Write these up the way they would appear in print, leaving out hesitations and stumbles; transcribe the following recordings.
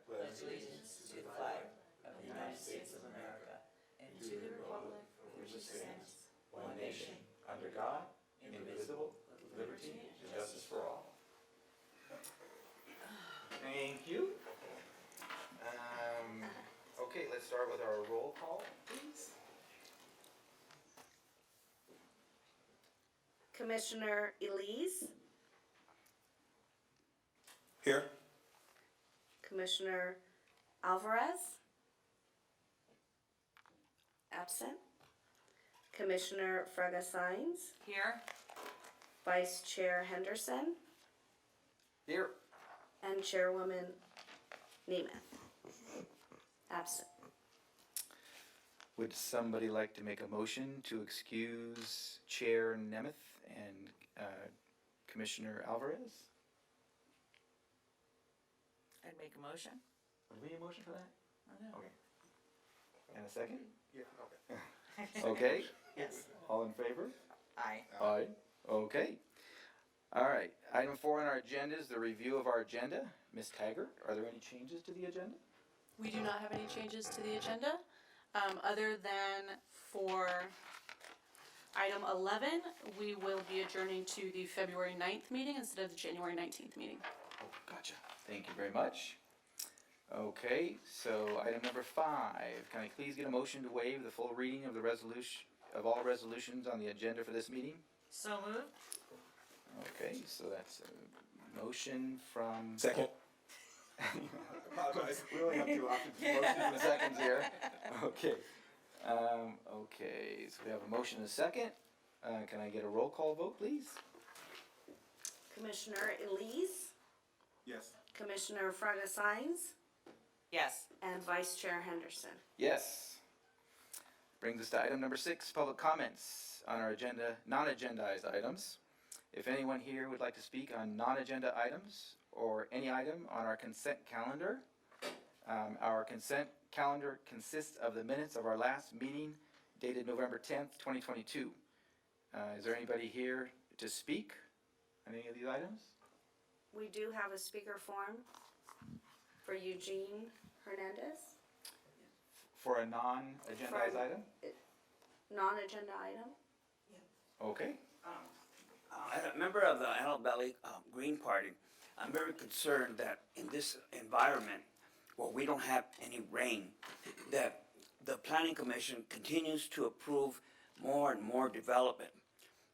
pledge allegiance to the flag of the United States of America and to the republic for which it stands, one nation, under God, indivisible, with liberty and justice for all. Thank you. Okay, let's start with our roll call, please. Commissioner Elise, Here. Commissioner Alvarez, absent. Commissioner Fraga Sines, Here. Vice Chair Henderson, Here. and Chairwoman Nemeth, absent. Would somebody like to make a motion to excuse Chair Nemeth and Commissioner Alvarez? I'd make a motion. Would we need a motion for that? I know. Okay. And a second? Yeah, okay. Okay. Yes. All in favor? Aye. Aye. Okay. All right. Item 4 on our agenda is the review of our agenda. Ms. Taggart, are there any changes to the agenda? We do not have any changes to the agenda, other than for item 11, we will be adjourning to the February 9th meeting instead of the January 19th meeting. Oh, gotcha. Thank you very much. Okay, so item number 5. Can I please get a motion to waive the full reading of the resolution, of all resolutions on the agenda for this meeting? So moved. Okay, so that's a motion from... Second. Apologize. We only have 2 options, motions and seconds here. Okay. Okay, so we have a motion and a second. Can I get a roll call vote, please? Commissioner Elise, Yes. Commissioner Fraga Sines, Yes. and Vice Chair Henderson. Yes. Brings us to item number 6, public comments on our agenda, non-agendized items. If anyone here would like to speak on non-agenda items or any item on our consent calendar, our consent calendar consists of the minutes of our last meeting dated November 10th, 2022. Is there anybody here to speak on any of these items? We do have a speaker form for Eugene Hernandez, For a non-agendized From- item? non-agenda item. Okay. As a member of the Antelope Valley Green Party, I'm very concerned that in this environment where we don't have any rain, that the Planning Commission continues to approve more and more development.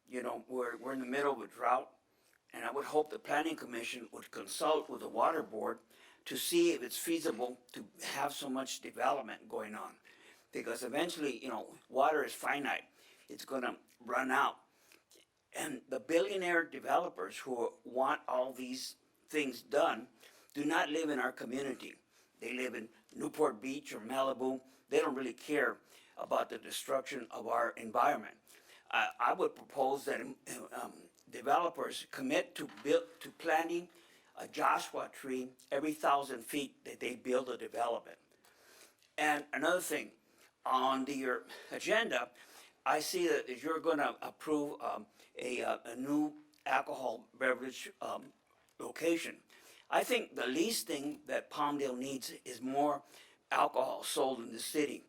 You know, we're in the middle of a drought, and I would hope the Planning Commission would consult with the Water Board to see if it's feasible to have so much development going on. Because eventually, you know, water is finite. It's gonna run out. And the billionaire developers who want all these things done do not live in our community. They live in Newport Beach or Malibu. They don't really care about the destruction of our environment. I would propose that developers commit to planting a Joshua tree every 1,000 feet that they build a development. And another thing, on your agenda, I see that you're going to approve a new alcohol beverage location. I think the least thing that Palmdale needs is more alcohol sold in the city.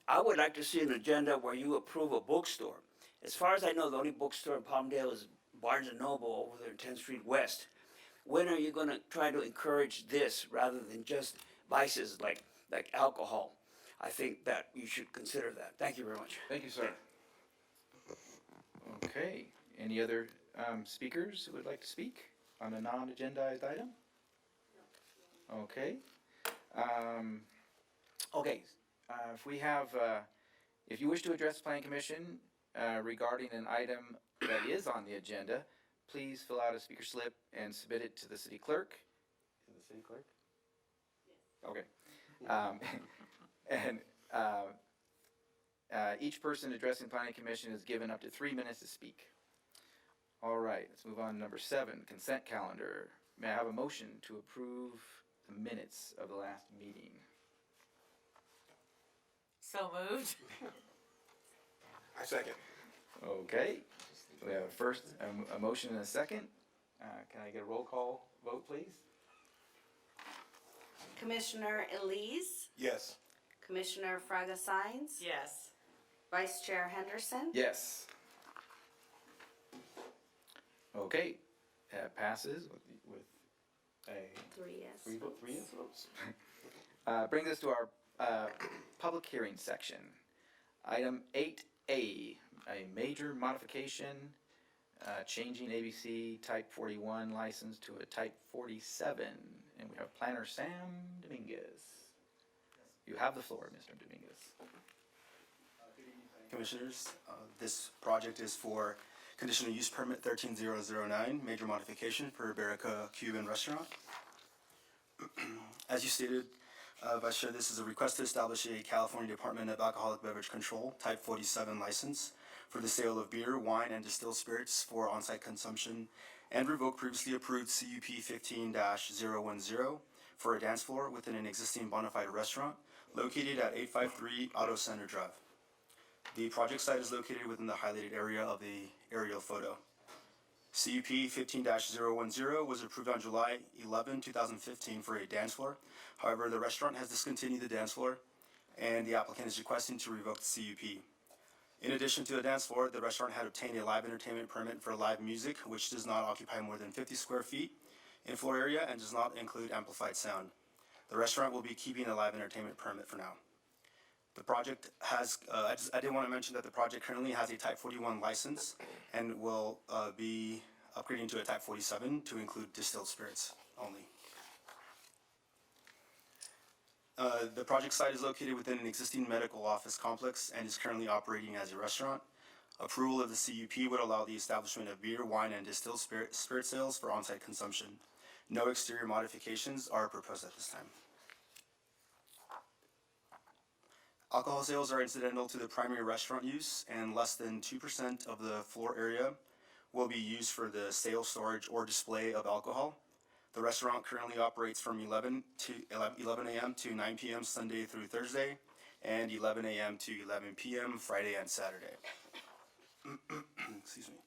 I would like to see an agenda where you approve a bookstore. As far as I know, the only bookstore in Palmdale is Barnes & Noble over there in 10th Street West. When are you going to try to encourage this rather than just vices like alcohol? I think that you should consider that. Thank you very much. Thank you, sir. Okay, any other speakers who would like to speak on a non-agendized item? Okay. If you wish to address the Planning Commission regarding an item that is on the agenda, please fill out a speaker slip and submit it to the city clerk. Is it the city clerk? Yes. Okay. Each person addressing the Planning Commission is given up to 3 minutes to speak. All right, let's move on to number 7, consent calendar. May I have a motion to approve the minutes of the last meeting? So moved. I second. Okay, we have a first, a motion and a second. Can I get a roll call vote, please? Commissioner Elise, Yes. Commissioner Fraga Sines, Yes. Vice Chair Henderson. Yes. Okay, that passes with a 3 yes. three yes votes. Brings us to our public hearing section. Item 8A, a major modification, changing ABC Type 41 license to a Type 47. And we have Planner Sam Dominguez. You have the floor, Mr. Dominguez. Commissioners, this project is for conditional use permit 13009, major modification for Baraka Cuban Restaurant. As you stated, Vice Chair, this is a request to establish a California Department of Alcoholic Beverage Control Type 47 license for the sale of beer, wine, and distilled spirits for on-site consumption and revoke previously approved CUP 15-010 for a dance floor within an existing bona fide restaurant located at 853 Auto Center Drive. The project site is located within the highlighted area of the aerial photo. CUP 15-010 was approved on July 11, 2015 for a dance floor. However, the restaurant has discontinued the dance floor and the applicant is requesting to revoke the CUP. In addition to the dance floor, the restaurant had obtained a live entertainment permit for live music, which does not occupy more than 50 square feet in floor area and does not include amplified sound. The restaurant will be keeping a live entertainment permit for now. The project has, I did want to mention that the project currently has a Type 41 license and will be upgrading to a Type 47 to include distilled spirits only. The project site is located within an existing medical office complex and is currently operating as a restaurant. Approval of the CUP would allow the establishment of beer, wine, and distilled spirit sales for on-site consumption. No exterior modifications are proposed at this time. Alcohol sales are incidental to the primary restaurant use, and less than 2% of the floor area will be used for the sale, storage, or display of alcohol. The restaurant currently operates from 11 a.m. to 9 p.m. Sunday through Thursday, and 11 a.m. to 11 p.m. Friday and Saturday. Excuse me.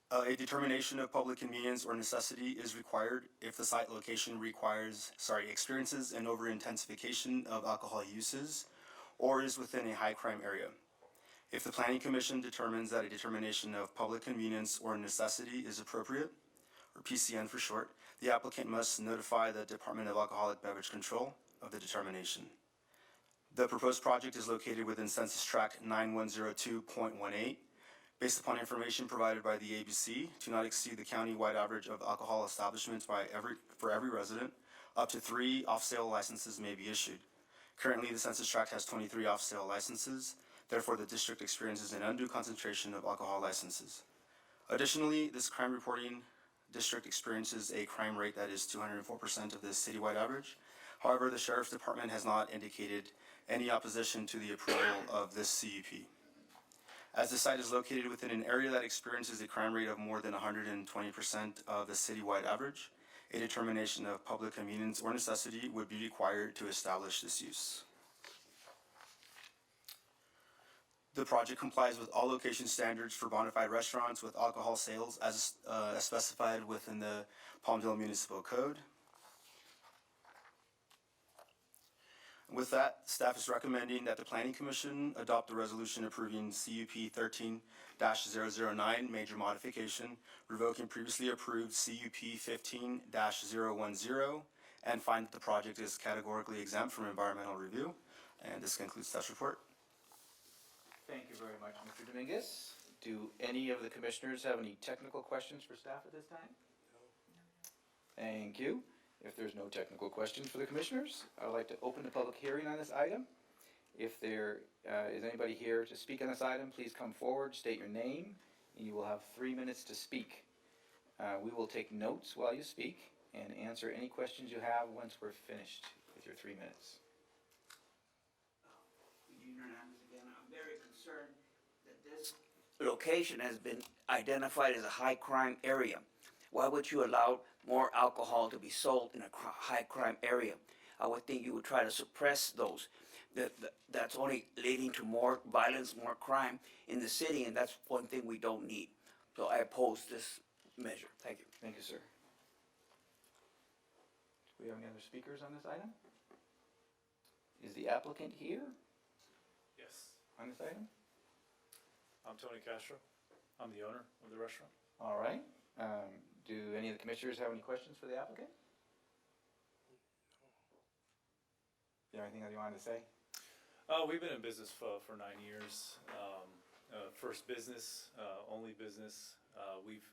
A determination of public convenience or necessity is required if the site location experiences an over-intensification of alcohol uses or is within a high crime area. If the Planning Commission determines that a determination of public convenience or necessity is appropriate, or PCN for short, the applicant must notify the Department of Alcoholic Beverage Control of the determination. The proposed project is located within Census Tract 9102.18. Based upon information provided by the ABC, to not exceed the county-wide average of alcohol establishments for every resident, up to 3 off-sale licenses may be issued. Currently, the Census Tract has 23 off-sale licenses. Therefore, the district experiences an undue concentration of alcohol licenses. Additionally, this crime reporting district experiences a crime rate that is 204% of the citywide average. However, the Sheriff's Department has not indicated any opposition to the approval of this CUP. As the site is located within an area that experiences a crime rate of more than 120% of the citywide average, a determination of public convenience or necessity would be required to establish this use. The project complies with all location standards for bona fide restaurants with alcohol sales as specified within the Palmdale Municipal Code. With that, staff is recommending that the Planning Commission adopt the resolution approving CUP 13-009 major modification, revoking previously approved CUP 15-010, and find that the project is categorically exempt from environmental review. And this concludes staff's report. Thank you very much, Mr. Dominguez. Do any of the commissioners have any technical questions for staff at this time? Thank you. If there's no technical questions for the commissioners, I'd like to open the public hearing on this item. If there is anybody here to speak on this item, please come forward, state your name, and you will have 3 minutes to speak. We will take notes while you speak and answer any questions you have once we're finished with your 3 minutes. I'm very concerned that this location has been identified as a high crime area. Why would you allow more alcohol to be sold in a high crime area? I would think you would try to suppress those. That's only leading to more violence, more crime in the city, and that's one thing we don't need. So I oppose this measure. Thank you. Thank you, sir. Do we we have any other speakers on this item? Is the applicant here Yes, on this item? I'm Tony Castro. I'm the owner of the restaurant. All right. Do any of the commissioners have any questions for the applicant? Is there anything that you wanted to say? We've been in business for 9 years. First business, only business. We've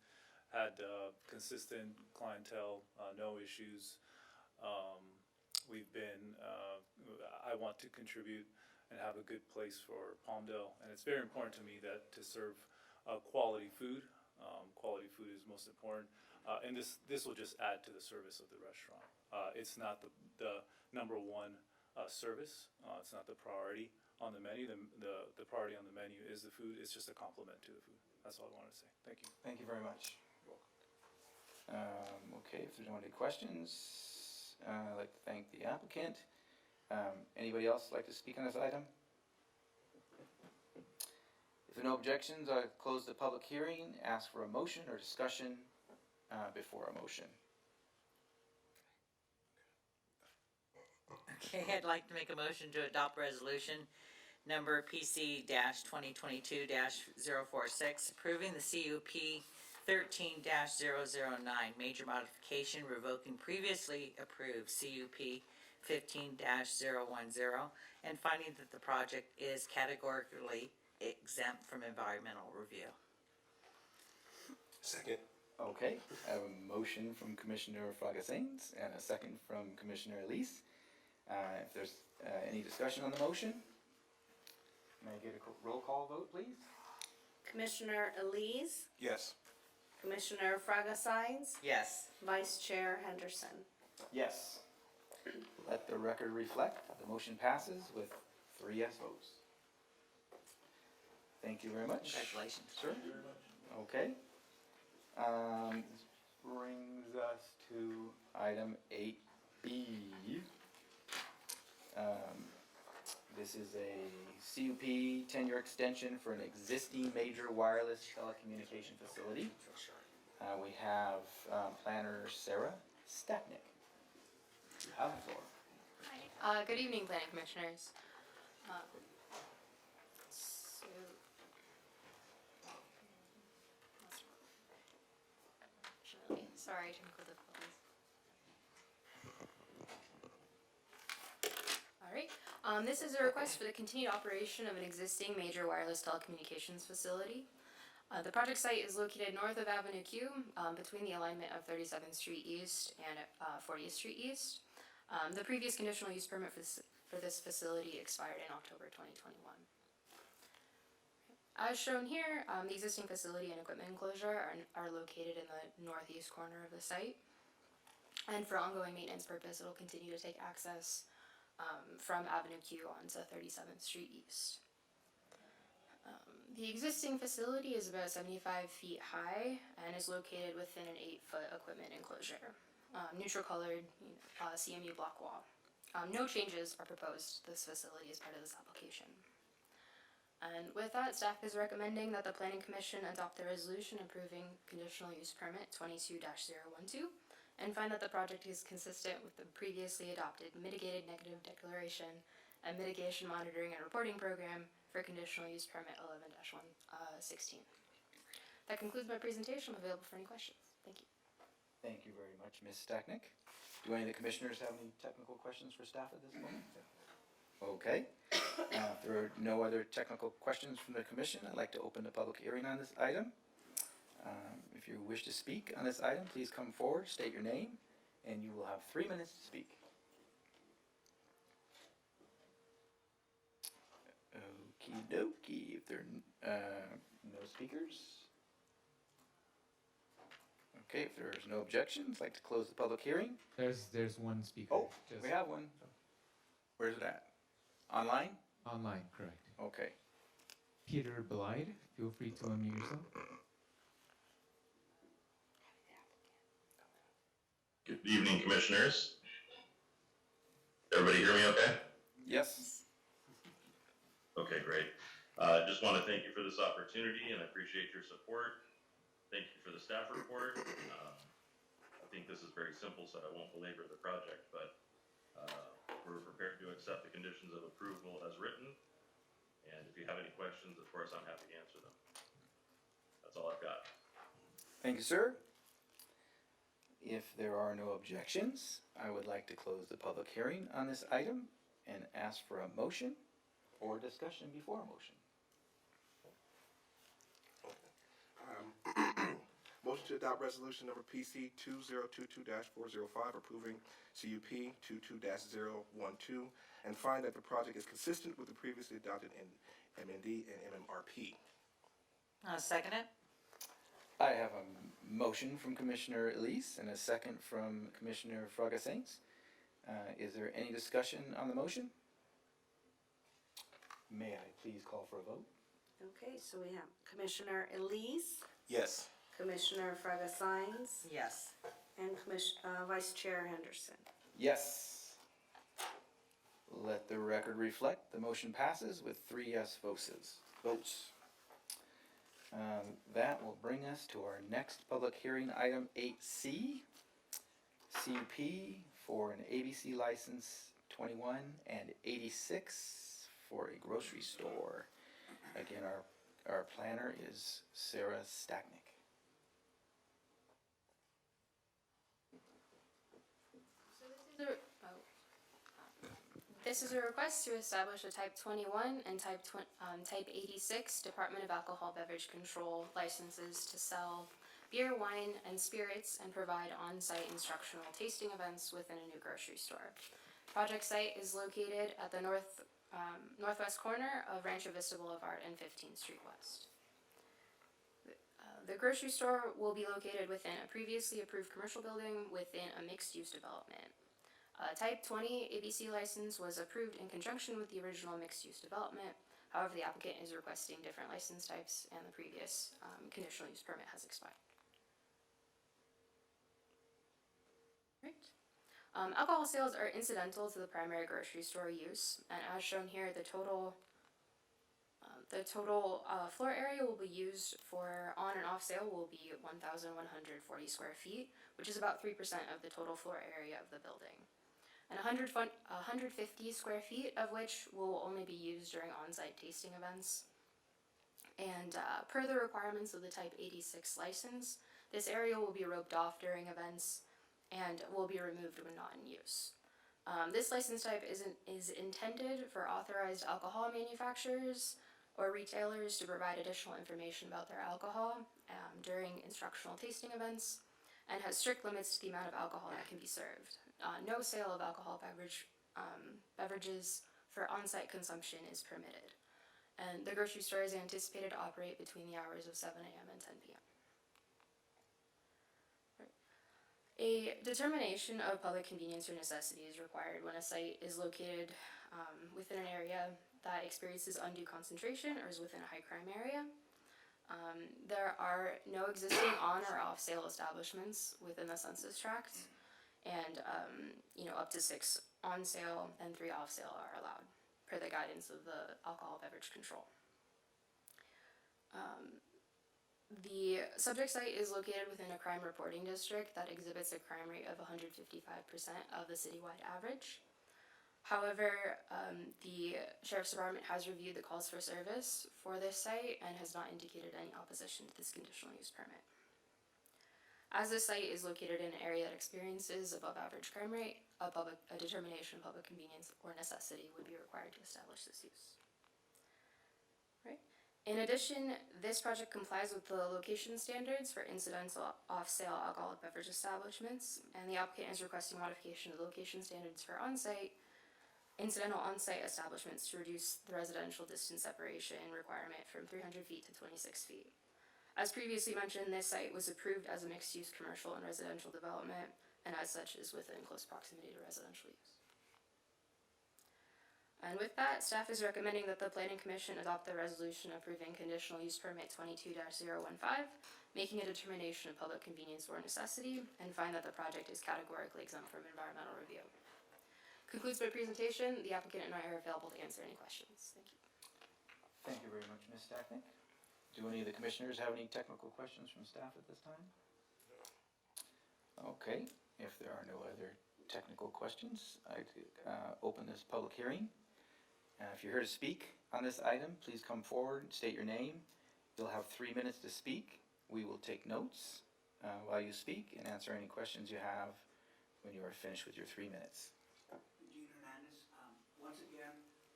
had consistent clientele, no issues. We've been, I want to contribute and have a good place for Palmdale. And it's very important to me that to serve quality food. Quality food is most important. And this will just add to the service of the restaurant. It's not the number one service. It's not the priority on the menu. The priority on the menu is the food. It's just a complement to the food. That's all I wanted to say. Thank you. Thank you very much. Okay, if there's no any questions, I'd like to thank the applicant. Anybody else like to speak on this item? If there are no objections, I'll close the public hearing, ask for a motion or discussion before a motion. Okay, I'd like to make a motion to adopt resolution number PC-2022-046, approving the CUP 13-009, major modification revoking previously approved CUP 15-010, and finding that the project is categorically exempt from environmental review. Second. Okay, I have a motion from Commissioner Fragasains and a second from Commissioner Elise. If there's any discussion on the motion, may I get a roll call vote, please? Commissioner Elise, Yes. Commissioner Fragasains, Yes. Vice Chair Henderson. Yes. Let the record reflect, the motion passes with 3 yes votes. Thank you very much. Congratulations. Sir? Okay. This brings us to item 8B. This is a CUP 10-year extension for an existing major wireless telecommunication facility. We have planner Sarah Stepnick. You have the floor. Hi. Good evening, Planning Commissioners. Sorry, technical difficulties. Alright, this is a request for the continued operation of an existing major wireless telecommunications facility. The project site is located north of Avenue Q, between the alignment of 37th Street East and 40th Street East. The previous conditional use permit for this facility expired in October 2021. As shown here, the existing facility and equipment enclosure are located in the northeast corner of the site. And for ongoing maintenance purpose, it will continue to take access from Avenue Q onto 37th Street East. The existing facility is about 75 feet high and is located within an 8-foot equipment enclosure. Neutral colored CMU block wall. No changes are proposed to this facility as part of this application. And with that, staff is recommending that the Planning Commission adopt the resolution approving conditional use permit 22-012 and find that the project is consistent with the previously adopted mitigated negative declaration and mitigation monitoring and reporting program for conditional use permit 11-116. That concludes my presentation. I'm available for any questions. Thank you. Thank you very much, Ms. Stachnik. Do any of the commissioners have any technical questions for staff at this moment? Okay. If there are no other technical questions from the commission, I'd like to open the public hearing on this item. If you wish to speak on this item, please come forward, state your name, and you will have 3 minutes to speak. Okie dokie. If there are no speakers. Okay, if there's no objections, I'd like to close the public hearing. There's one speaker. Oh, just we have one. Where's it at? Online? online, correct. Okay. Peter Blyde, feel free to unmute yourself. Good evening, Commissioners. Everybody hear me okay? Yes. Okay, great. Just want to thank you for this opportunity and I appreciate your support. Thank you for the staff report. At think this is very simple, so I won't belabor the project, but we're prepared to accept the conditions of approval as written. And if you have any questions, of course, I'm happy to answer them. That's all I've got. Thank you, sir. If there are no objections, I would like to close the public hearing on this item and ask for a motion or discussion before a motion. Motion to adopt resolution number PC 2022-405, approving CUP 22-012, and find that the project is consistent with the previously adopted MND and MMRP. I'll second it. I have a motion from Commissioner Elise and a second from Commissioner Fraga-Sainz. Is there any discussion on the motion? May I please call for a vote? Okay, so we have Commissioner Elise, Yes. Commissioner Fraga-Sainz, Yes. and Vice Chair Henderson. Yes. Let the record reflect the motion passes with 3 yes votes. That will bring us to our next public hearing, item 8C, CUP for an ABC license 21 and 86 for a grocery store. Again, our planner is Sarah Stacknick. This is a request to establish a Type 21 and Type 86 Department of Alcohol Beverage Control licenses to sell beer, wine, and spirits and provide on-site instructional tasting events within a new grocery store. Project site is located at the northwest corner of Rancho Vista Boulevard and 15th Street West. The grocery store will be located within a previously approved commercial building within a mixed-use development. Type 20 ABC license was approved in conjunction with the original mixed-use development. However, the applicant is requesting different license types and the previous conditional use permit has expired. Right. Alcohol sales are incidental to the primary grocery store use, and as shown here, the total floor area will be used for on and off sale will be 1,140 square feet, which is about 3% of the total floor area of the building. And 150 square feet of which will only be used during on-site tasting events. And per the requirements of the Type 86 license, this area will be roped off during events and will be removed when not in use. This license type is intended for authorized alcohol manufacturers or retailers to provide additional information about their alcohol during instructional tasting events, and has strict limits to the amount of alcohol that can be served. No sale of alcohol beverages for on-site consumption is permitted. And the grocery store is anticipated to operate between the hours of 7 a.m. and 10 p.m. A determination of public convenience or necessity is required when a site is located within an area that experiences undue concentration or is within a high crime area. There are no existing on or off sale establishments within the census tract, and up to 6 on sale and 3 off sale are allowed per the guidance of the Alcohol Beverage Control. The subject site is located within a crime reporting district that exhibits a crime rate of 155% of the citywide average. However, the Sheriff's Department has reviewed the calls for service for this site and has not indicated any opposition to this conditional use permit. As this site is located in an area that experiences above average crime rate, a determination of public convenience or necessity would be required to establish this use. Right. In addition, this project complies with the location standards for incidental off-sale alcoholic beverage establishments, and the applicant is requesting modification of the location standards for incidental on-site establishments to reduce the residential distance separation requirement from 300 feet to 26 feet. As previously mentioned, this site was approved as a mixed-use commercial and residential development, and as such is within close proximity to residential use. And with that, staff is recommending that the Planning Commission adopt the resolution approving conditional use permit 22-015, making a determination of public convenience or necessity, and find that the project is categorically exempt from environmental review. Concludes my presentation. The applicant and I are available to answer any questions. Thank you. Thank you very much, Ms. Stacknick. Do any of the commissioners have any technical questions from staff at this time? Okay, if there are no other technical questions, I'd open this public hearing. If you're here to speak on this item, please come forward, state your name. You'll have 3 minutes to speak. We will take notes while you speak and answer any questions you have when you are finished with your 3 minutes. Gene Hernandez, once again,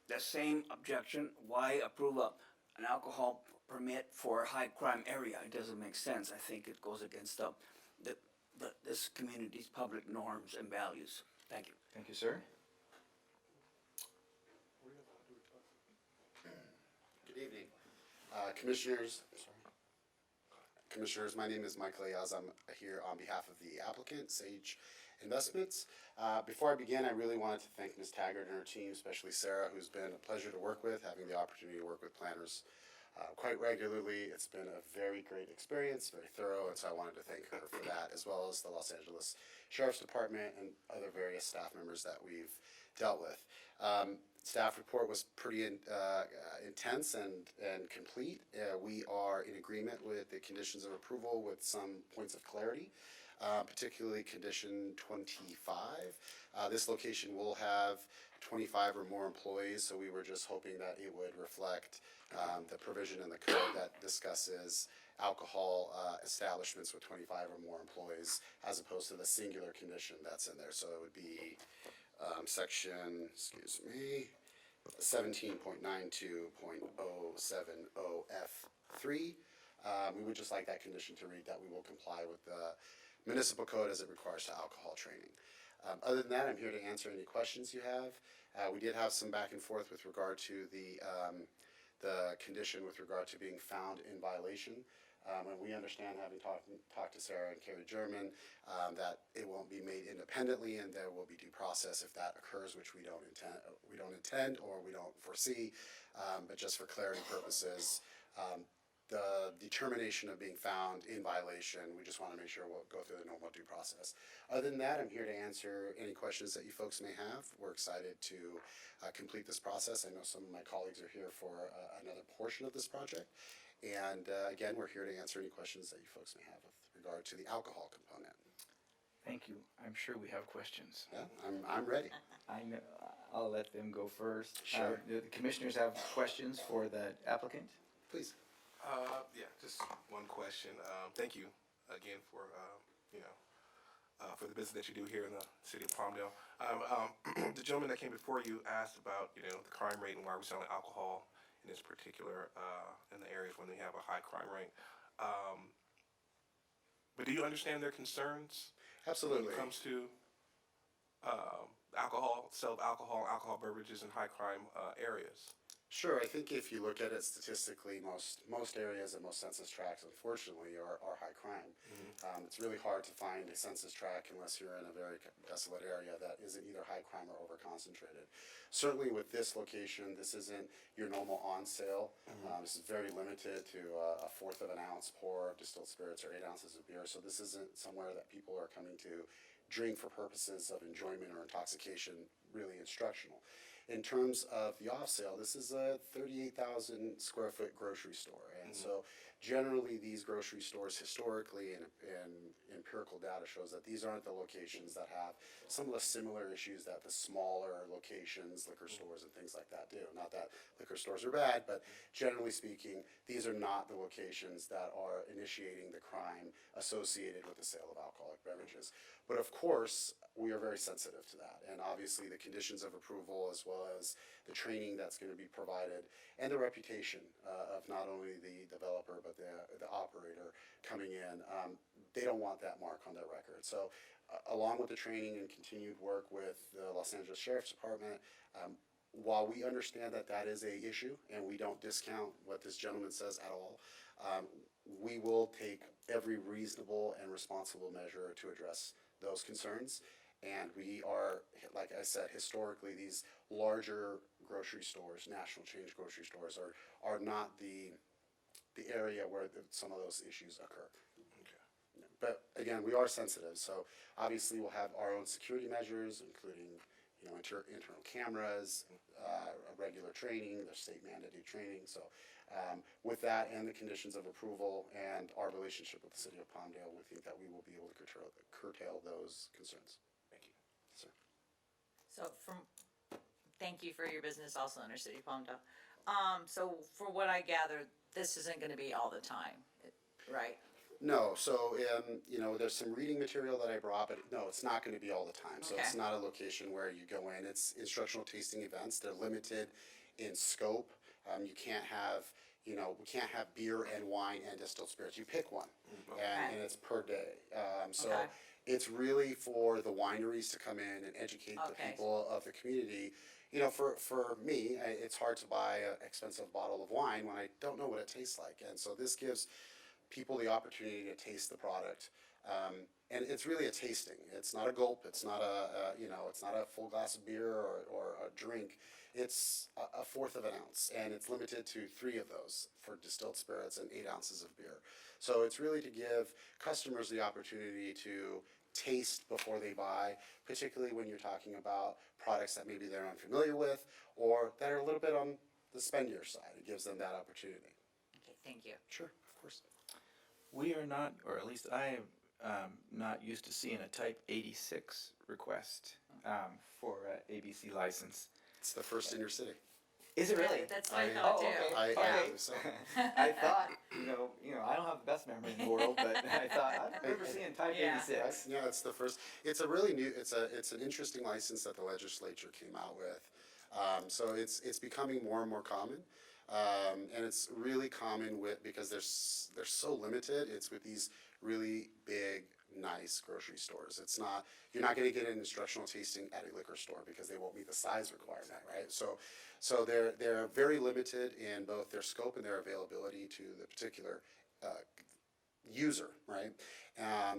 the same objection. Why approve an alcohol permit for a high crime area? It doesn't make sense. I think it goes against this community's public norms and values. Thank you. Thank you, sir. Good evening. Commissioners, my name is Michael Ayaz. I'm here on behalf of the applicant, Sage Investments. Before I begin, I really wanted to thank Ms. Taggart and her team, especially Sarah, who's been a pleasure to work with, having the opportunity to work with planners quite regularly. It's been a very great experience, very thorough, and so I wanted to thank her for that, as well as the Los Angeles Sheriff's Department and other various staff members that we've dealt with. Staff report was pretty intense and complete. We are in agreement with the conditions of approval with some points of clarity, particularly condition 25. This location will have 25 or more employees, so we were just hoping that it would reflect the provision in the code that discusses alcohol establishments with 25 or more employees, as opposed to the singular condition that's in there. So it would be section, 17.92.070F3. We would just like that condition to read that we will comply with the municipal code as it requires to alcohol training. Other than that, I'm here to answer any questions you have. We did have some back and forth with regard to the condition with regard to being found in violation. And we understand, having talked to Sarah and Carrie German, that it won't be made independently, and there will be due process if that occurs, which we don't intend or we don't foresee. But just for clarity purposes, the determination of being found in violation, we just want to make sure we'll go through the normal due process. Other than that, I'm here to answer any questions that you folks may have. We're excited to complete this process. I know some of my colleagues are here for another portion of this project. And again, we're here to answer any questions that you folks may have with regard to the alcohol component. Thank you. I'm sure we have questions. Yeah, I'm ready. I know, I'll let them go first. Sure. Do the commissioners have questions for the applicant? Please. Yeah, just one question. Thank you again for, for the business that you do here in the city of Palmdale. The gentleman that came before you asked about, the crime rate and why we're selling alcohol in this particular, in the areas when we have a high crime rate. But do you understand their concerns? Absolutely. When it comes to alcohol, sale of alcohol beverages in high crime areas? Sure. I think if you look at it statistically, most areas and most census tracts, unfortunately, are high crime. Mm-hmm. It's really hard to find a census tract unless you're in a very desolate area that isn't either high crime or over-concentrated. Certainly with this location, this isn't your normal on sale. Mm-hmm. This is very limited to a fourth of an ounce pour of distilled spirits or 8 ounces of beer. So this isn't somewhere that people are coming to drink for purposes of enjoyment or intoxication, really instructional. In terms of the off sale, this is a 38,000 square foot grocery store. And so generally these grocery stores historically and empirical data shows that these aren't the locations that have some of the similar issues that the smaller locations, liquor stores and things like that do. Not that liquor stores are bad, but generally speaking, these are not the locations that are initiating the crime associated with the sale of alcoholic beverages. But of course, we are very sensitive to that. And obviously the conditions of approval, as well as the training that's going to be provided, and the reputation of not only the developer but the operator coming in, they don't want that mark on their record. So along with the training and continued work with the Los Angeles Sheriff's Department, while we understand that that is a issue and we don't discount what this gentleman says at all, we will take every reasonable and responsible measure to address those concerns. And we are, like I said, historically these larger grocery stores, national chain grocery stores, are not the area where some of those issues occur. Okay. But again, we are sensitive, so obviously we'll have our own security measures, including internal cameras, regular training, there's state mandated training. So With that and the conditions of approval and our relationship with the city of Palmdale, we think that we will be able to curtail those concerns. Thank you. Sir. So thank you for your business also in our city of Palmdale. So for what I gather, this isn't gonna be all the time, right? No, so, there's some reading material that I brought, but no, it's not gonna be all the time. So it's Okay. not a location where you go in, it's instructional tasting events, they're limited in scope. You can't have, we can't have beer and wine and distilled spirits, you pick one, and it's per day. So Okay. it's really for the wineries to come in and educate the Okay. people of the community. For me, it's hard to buy an expensive bottle of wine when I don't know what it tastes like. And so this gives people the opportunity to taste the product. And it's really a tasting. It's not a gulp. It's not it's not a full glass of beer or a drink. It's a fourth of an ounce, and it's limited to 3 of those for distilled spirits and 8 ounces of beer. So it's really to give customers the opportunity to taste before they buy, particularly when you're talking about products that maybe they're unfamiliar with or that are a little bit on the spendier side. It gives them that opportunity. Okay, thank you. Sure, of course. We are not, or at least I am not used to seeing a type 86 request for a ABC license. It's the first in your city. Is it really? That's what I I- thought too. I Okay. believe so. I thought, I don't have the best memory in the world, but I thought, I remember seeing type Yeah. 86. Yeah, it's the first. It's a really new. It's an interesting license that the legislature came out with. So it's becoming more and more common, and it's really common because they're so limited. It's with these really big, nice grocery stores. You're not going to get an instructional tasting at a liquor store because they won't meet the size requirement, right? So they're very limited in both their scope and their availability to the particular user, right?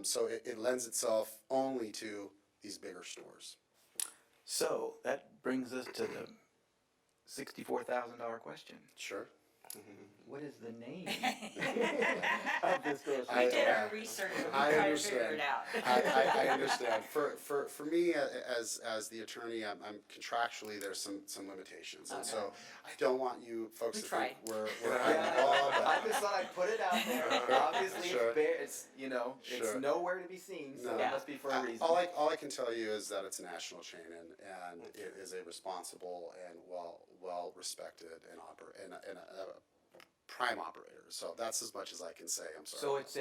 So it lends itself only to these bigger stores. So that brings us to the $64,000 question. Sure. What is the name of this grocery I- We did store? our research and we I tried to figure understand. it out. I understand. For me, as the attorney, I'm contractually, there's some limitations. And so I don't want you folks We to tried. think we're hiding the ball, I but just thought I'd put it out there. Obviously, Sure. it's Sure. nowhere to be seen, so No. it must be for a reason. all I can tell you is that it's a national chain and it is a responsible and well respected and a prime operator. So that's as much as I can say. I'm sorry. So it's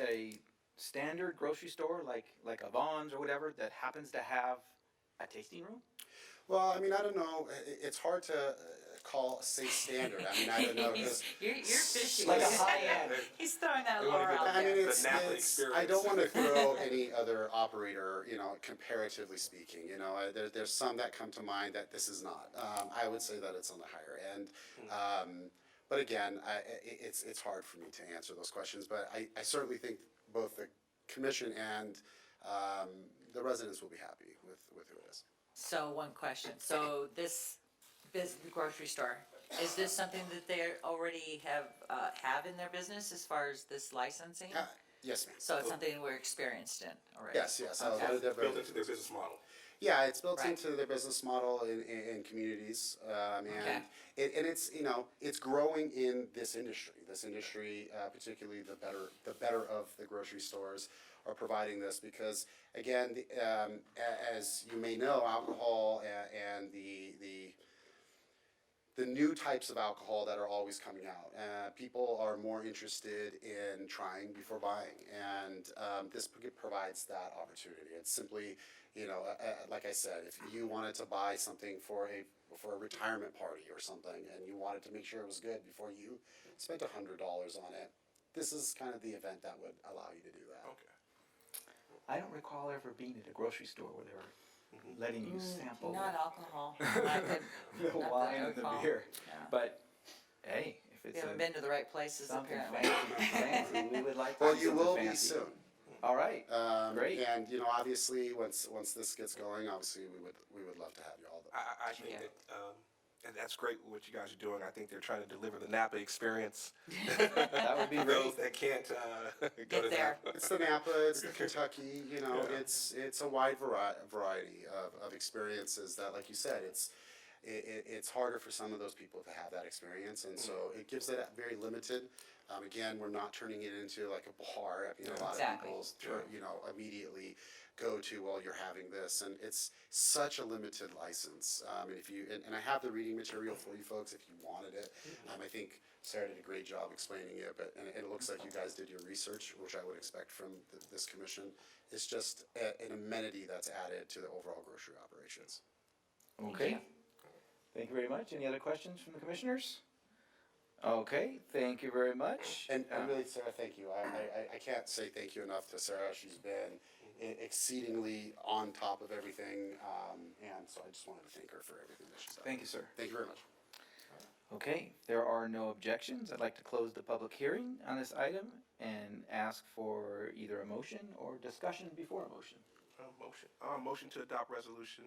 a standard grocery store like a Vaughn's or whatever that happens to have a tasting room? Well, I mean, I don't know. It's hard to say standard. I mean, I don't know. 'Cause You're fishy. Like a high-end. He's throwing that They wanna lure get out I mean, there. it's, The Napa I experience. don't want to throw any other operator, comparatively speaking, there's some that come to mind that this is not. I would say that it's on the higher end. But again, it's hard for me to answer those questions, but I certainly think both the commission and the residents will be happy with who it is. So one question, so this grocery store, is this something that they already have in their business as far as this licensing? Yes, ma'am. So it's something we're experienced in already? Yes. Okay. Built into their business model. Yeah, it's built Right. into their business model in communities, and Okay. it's growing in this industry. This industry, particularly the better of the grocery stores, are providing this because, again, as you may know, alcohol and the new types of alcohol that are always coming out. People are more interested in trying before buying, and this provides that opportunity. It's simply, like I said, if you wanted to buy something for a retirement party or something, and you wanted to make sure it was good before you spent $100 on it, this is kind of the event that would allow you to do that. Okay. I don't recall ever being at a grocery store where they were letting you sample Not alcohol. Not that- the not that I wine and the recall. beer. Yeah. But hey, if We it's haven't been to the right places something apparently. fancy, we would like to Well, do you something will be fancy. soon. All right. Great. And obviously, once this gets going, obviously we would love to have you all. I think that, and that's great what you guys are doing. I think they're trying to deliver the Napa experience. That would be For those great. that can't go Get to there. Napa. It's the Napa, it's the Kentucky. It's a wide variety of experiences that, like you said, it's harder for some of those people to have that experience, and so it gives it very limited. Again, we're not turning it into like a bar. A lot Exactly. of people, immediately go to, well, you're having this, and it's such a limited license. And if you, and I have the reading material for you folks if you wanted it. I think Sarah did a great job explaining it, and it looks like you guys did your research, which I would expect from this commission. It's just an amenity that's added to the overall grocery operations. Okay. Thank you very much. Any other questions from the commissioners? Okay, thank you very much. And really, Sarah, thank you. I can't say thank you enough to Sarah. She's been exceedingly on top of everything, and so I just wanted to thank her for everything that she's done. Thank you, sir. Thank you very much. Okay, there are no objections. I'd like to close the public hearing on this item and ask for either a motion or discussion before a motion. Motion to adopt resolution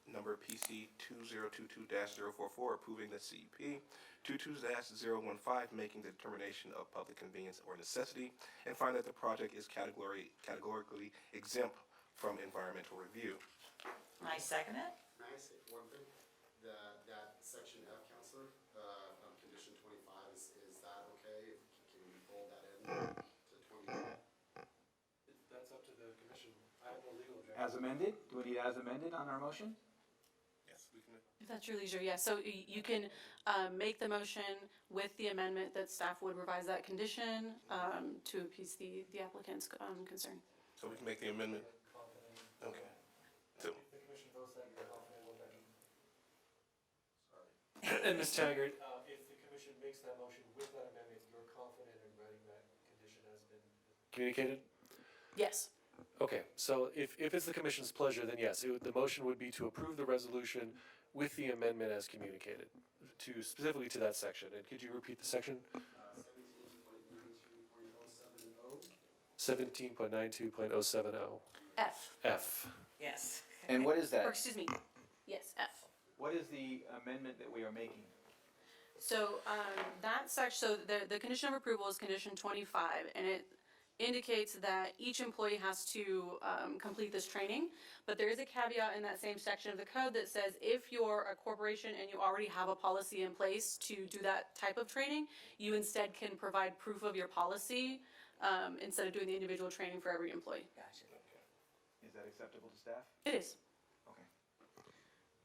number PC 2022-044, approving the CUP 22-015, making the determination of public convenience or necessity, and find that the project is categorically exempt from environmental review. I second it. May I say one thing? That section F, Counselor, condition 25, is that okay? Can we fold that in to 20? That's up to the commission. I have no legal objection. As amended? Do we need as amended on our motion? Yes, we can. If that's your leisure, yes. So you can make the motion with the amendment that staff would revise that condition to appease the applicant's concern. So we can make the amendment. Okay. So, If the commission votes that, you're confident with that. Sorry. And Ms. Taggart, if the commission makes that motion with that amendment, you're confident in writing that condition has been communicated? Yes. Okay, so if it's the commission's pleasure, then yes, the motion would be to approve the resolution with the amendment as communicated, specifically to that section. And could you repeat the section? 17.92.070. F. F. Yes. And what is Or that? excuse me. Yes, F. What is the amendment that we are making? So that section, so the condition of approval is condition 25, and it indicates that each employee has to complete this training, but there is a caveat in that same section of the code that says if you're a corporation and you already have a policy in place to do that type of training, you instead can provide proof of your policy instead of doing the individual training for every employee. Gotcha. Is that acceptable to staff? It is.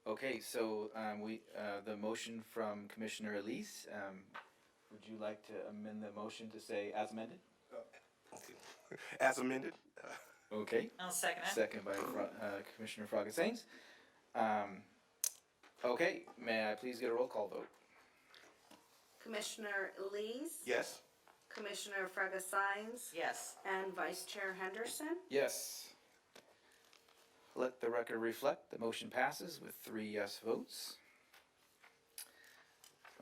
Okay, so the motion from Commissioner Elise, would you like to amend the motion to say as amended? okay. As amended. Okay. I'll second it. Second by Commissioner Fraga-Sains. Okay, may I please get a roll call vote? Commissioner Elise, Yes. Commissioner Fraga-Sains, Yes. and Vice Chair Henderson. Yes. Let the record reflect the motion passes with 3 yes votes.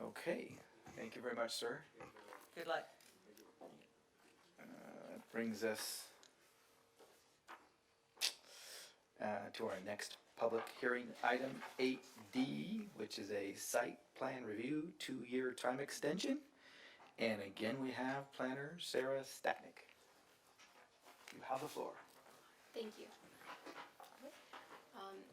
Okay, thank you very much, sir. Good luck. That brings us to our next public hearing item 8D, which is a site plan review 2-year time extension. And again, we have planner Sarah Statnick. You have the floor. Thank you.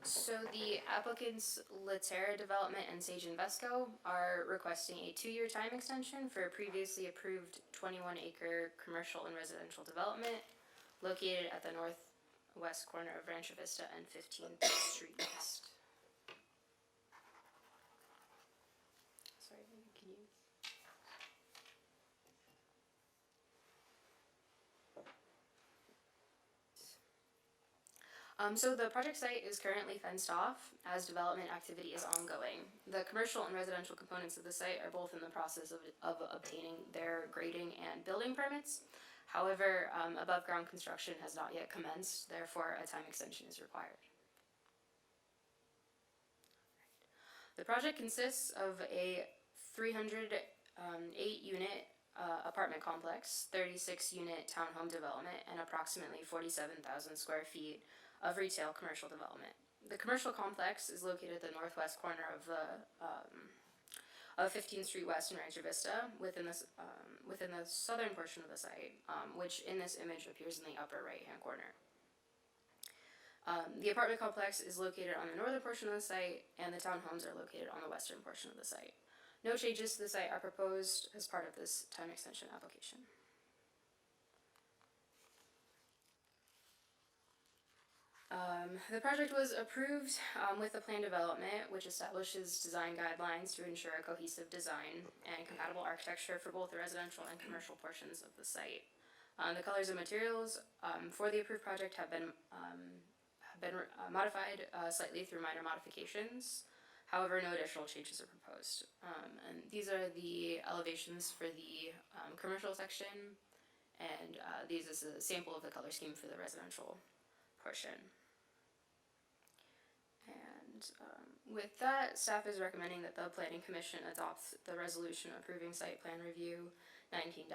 So the applicants Latera Development and Sage Invesco are requesting a 2-year time extension for a previously approved 21-acre commercial and residential development located at the northwest corner of Rancho Vista and 15th Street West. Sorry, can you? So the project site is currently fenced off as development activity is ongoing. The commercial and residential components of the site are both in the process of obtaining their grading and building permits. However, above ground construction has not yet commenced, therefore a time extension is required. The project consists of a 308 unit apartment complex, 36 unit townhome development, and approximately 47,000 square feet of retail commercial development. The commercial complex is located at the northwest corner of the 15th Street West in Rancho Vista, within the southern portion of the site, which in this image appears in the upper right hand corner. The apartment complex is located on the northern portion of the site, and the townhomes are located on the western portion of the site. No changes to the site are proposed as part of this time extension application. The project was approved with the plan development, which establishes design guidelines to ensure a cohesive design and compatible architecture for both the residential and commercial portions of the site. The colors and materials for the approved project have been modified slightly through minor modifications. However, no additional changes are proposed. And these are the elevations for the commercial section, and these is a sample of the color scheme for the residential portion. And with that, staff is recommending that the Planning Commission adopts the resolution approving site plan review 19-003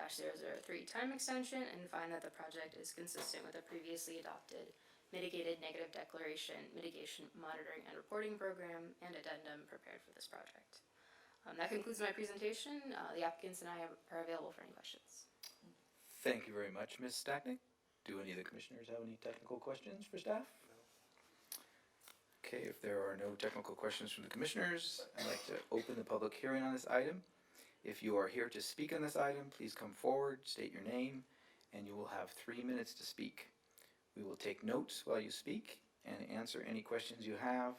time extension and find that the project is consistent with a previously adopted mitigated negative declaration, mitigation monitoring and reporting program, and addendum prepared for this project. That concludes my presentation. The applicants and I are available for any questions. Thank you very much, Ms. Stacknick. Do any of the commissioners have any technical questions for staff? Okay, if there are no technical questions from the commissioners, I'd like to open the public hearing on this item. If you are here to speak on this item, please come forward, state your name, and you will have 3 minutes to speak. We will take notes while you speak and answer any questions you have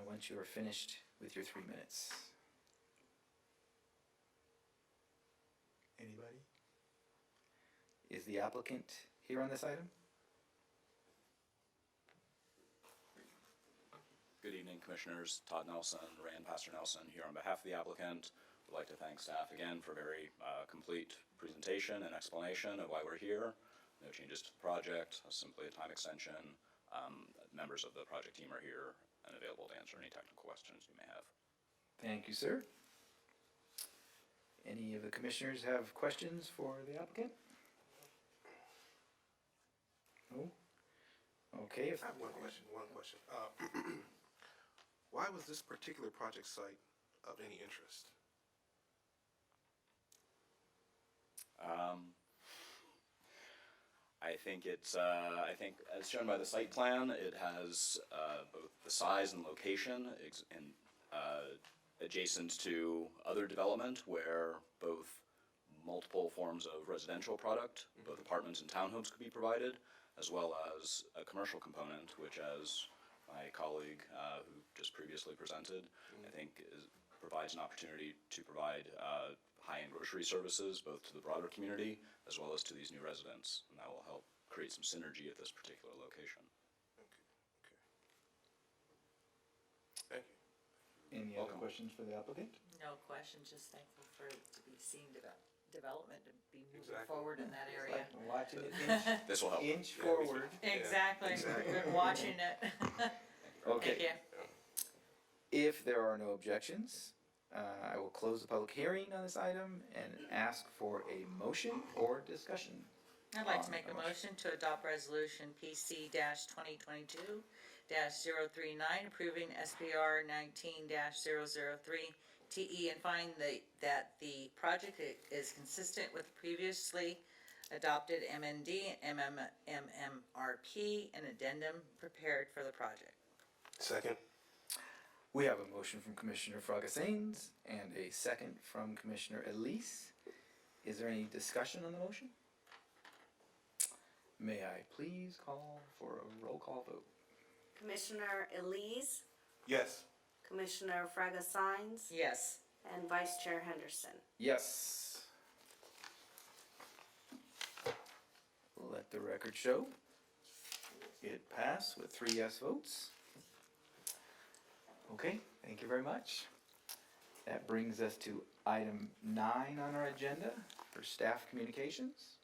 once you are finished with your 3 minutes. Anybody? Is the applicant here on this item? Good evening, Commissioners. Todd Nelson, Rand Pastor Nelson, here on behalf of the applicant. We'd like to thank staff again for a very complete presentation and explanation of why we're here. No changes to the project, simply a time extension. Members of the project team are here and available to answer any technical questions you may have. Thank you, sir. Any of the commissioners have questions for the applicant? No? Okay. I have one question. Why was this particular project site of any interest? I think it's, I think as shown by the site plan, it has both the size and location adjacent to other development where both multiple forms of residential product, both apartments and townhomes could be provided, as well as a commercial component, which as my colleague who just previously presented, I think provides an opportunity to provide high-end grocery services both to the broader community as well as to these new residents, and that will help create some synergy at this particular location. Thank you. Any other questions for the applicant? No questions, just thankful for it to be seen development to be moving forward in that area. Like watching it inch, This will help. inch forward. Exactly, we've been watching it. Okay. Thank you. If there are no objections, I will close the public hearing on this item and ask for a motion or discussion. I'd like to make a motion to adopt resolution PC-2022-039, approving SPR 19-003 TE and find that the project is consistent with previously adopted MND, MMRP, and addendum prepared for the project. Second. We have a motion from Commissioner Fragasains and a second from Commissioner Elise. Is there any discussion on the motion? May I please call for a roll call vote? Commissioner Elise, Yes. Commissioner Fragasains, Yes. and Vice Chair Henderson. Yes. Let the record show. It passed with 3 yes votes. Okay, thank you very much. That brings us to item 9 on our agenda for staff communications.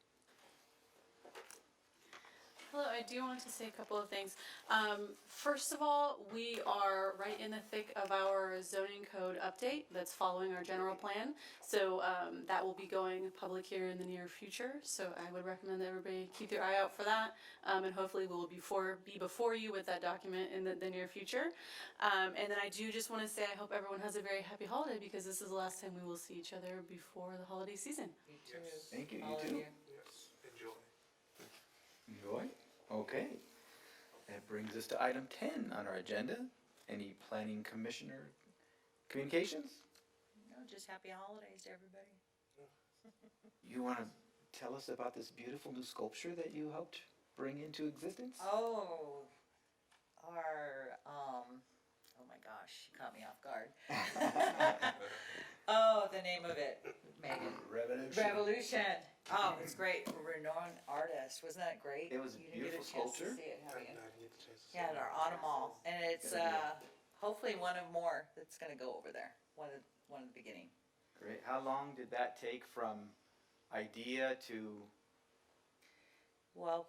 Hello, I do want to say a couple of things. First of all, we are right in the thick of our zoning code update that's following our general plan. So that will be going public here in the near future. So I would recommend that everybody keep their eye out for that. And hopefully we'll be before you with that document in the near future. And then I do just want to say I hope everyone has a very happy holiday because this is the last time we will see each other before the holiday season. You too. Thank you, All you of too. Yes. Enjoy. Enjoy. Okay. That brings us to item 10 on our agenda. Any planning commissioner communications? No, just happy holidays to everybody. You want to tell us about this beautiful new sculpture that you helped bring into existence? Oh, our, oh my gosh, you caught me off guard. Oh, the name of it, Megan. Revolution. Oh, it's great. A renowned artist. Wasn't that great? It was a You didn't get beautiful chance to sculpture. see it, have you? Yeah, at our autumn mall, and it's hopefully one of more that's going to go over there. One at the beginning. Great. How long did that take from idea to? Well,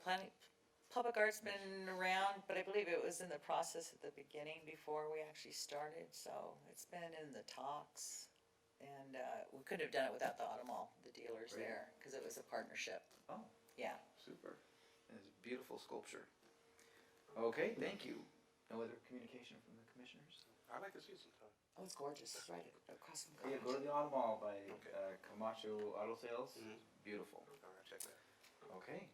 public art's been around, but I believe it was in the process at the beginning before we actually started. So it's been in the talks, and we couldn't have done it without the autumn mall, the dealers Great. there, because it was a partnership. Oh, Yeah. super. It's a beautiful sculpture. Okay, thank you. No other communication from the commissioners? I'd like to see it sometime. Oh, it's gorgeous. It's right across from Yeah, go to the auto mall by Camacho Auto Sales. Beautiful. All right, check that. Okay,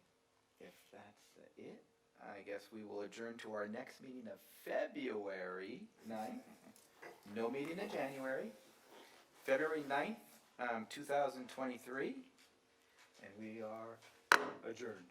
if that's it, I guess we will adjourn to our next meeting of February 9th. No meeting in January. February 9th, 2023. And we are adjourned.